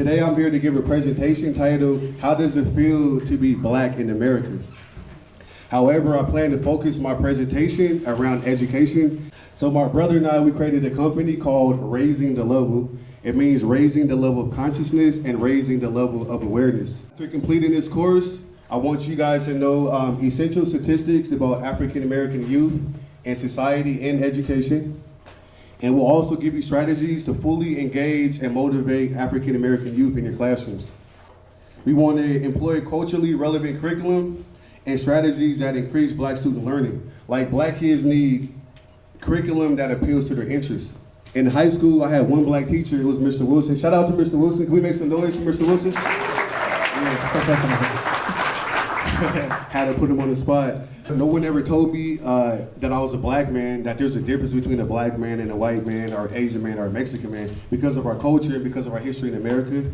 Today I'm here to give a presentation titled, How Does It Feel to Be Black in America? However, I plan to focus my presentation around education. So my brother and I, we created a company called Raisin The Level. It means raising the level of consciousness and raising the level of awareness. After completing this course, I want you guys to know essential statistics about African American youth and society and education. And we'll also give you strategies to fully engage and motivate African American youth in your classrooms. We want to employ culturally relevant curriculum and strategies that increase Black student learning. Like, Black kids need curriculum that appeals to their interests. In high school, I had one Black teacher, it was Mr. Wilson. Shout out to Mr. Wilson. Can we make some noise for Mr. Wilson? Had to put him on the spot. No one ever told me that I was a Black man, that there's a difference between a Black man and a white man or an Asian man or a Mexican man because of our culture and because of our history in America.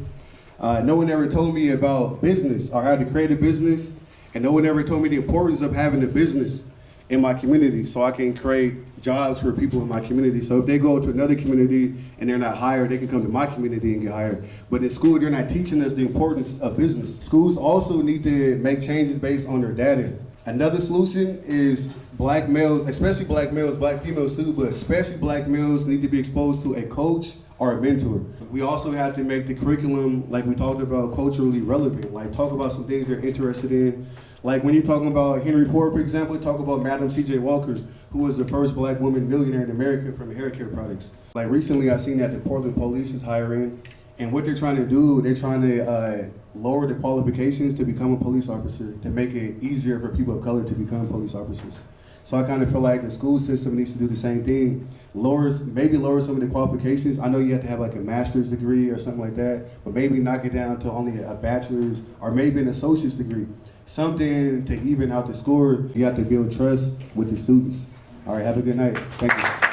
No one ever told me about business or how to create a business, and no one ever told me the importance of having a business in my community so I can create jobs for people in my community. So if they go to another community and they're not hired, they can come to my community and get hired. But in school, they're not teaching us the importance of business. Schools also need to make changes based on their data. Another solution is Black males, especially Black males, Black females too, but especially Black males need to be exposed to a coach or a mentor. We also have to make the curriculum, like we talked about, culturally relevant. Like, talk about some things they're interested in. Like, when you're talking about Henry Ford, for example, talk about Madam C.J. Walker, who was the first Black woman millionaire in America from hair care products. Like, recently I seen that the Portland police is hiring, and what they're trying to do, they're trying to lower the qualifications to become a police officer, to make it easier for people of color to become police officers. So I kind of feel like the school system needs to do the same thing. Maybe lower some of the qualifications. I know you have to have like a master's degree or something like that, but maybe knock it down to only a bachelor's or maybe an associate's degree. Something to even out the score. You have to build trust with the students. All right, have a good night. Thank you.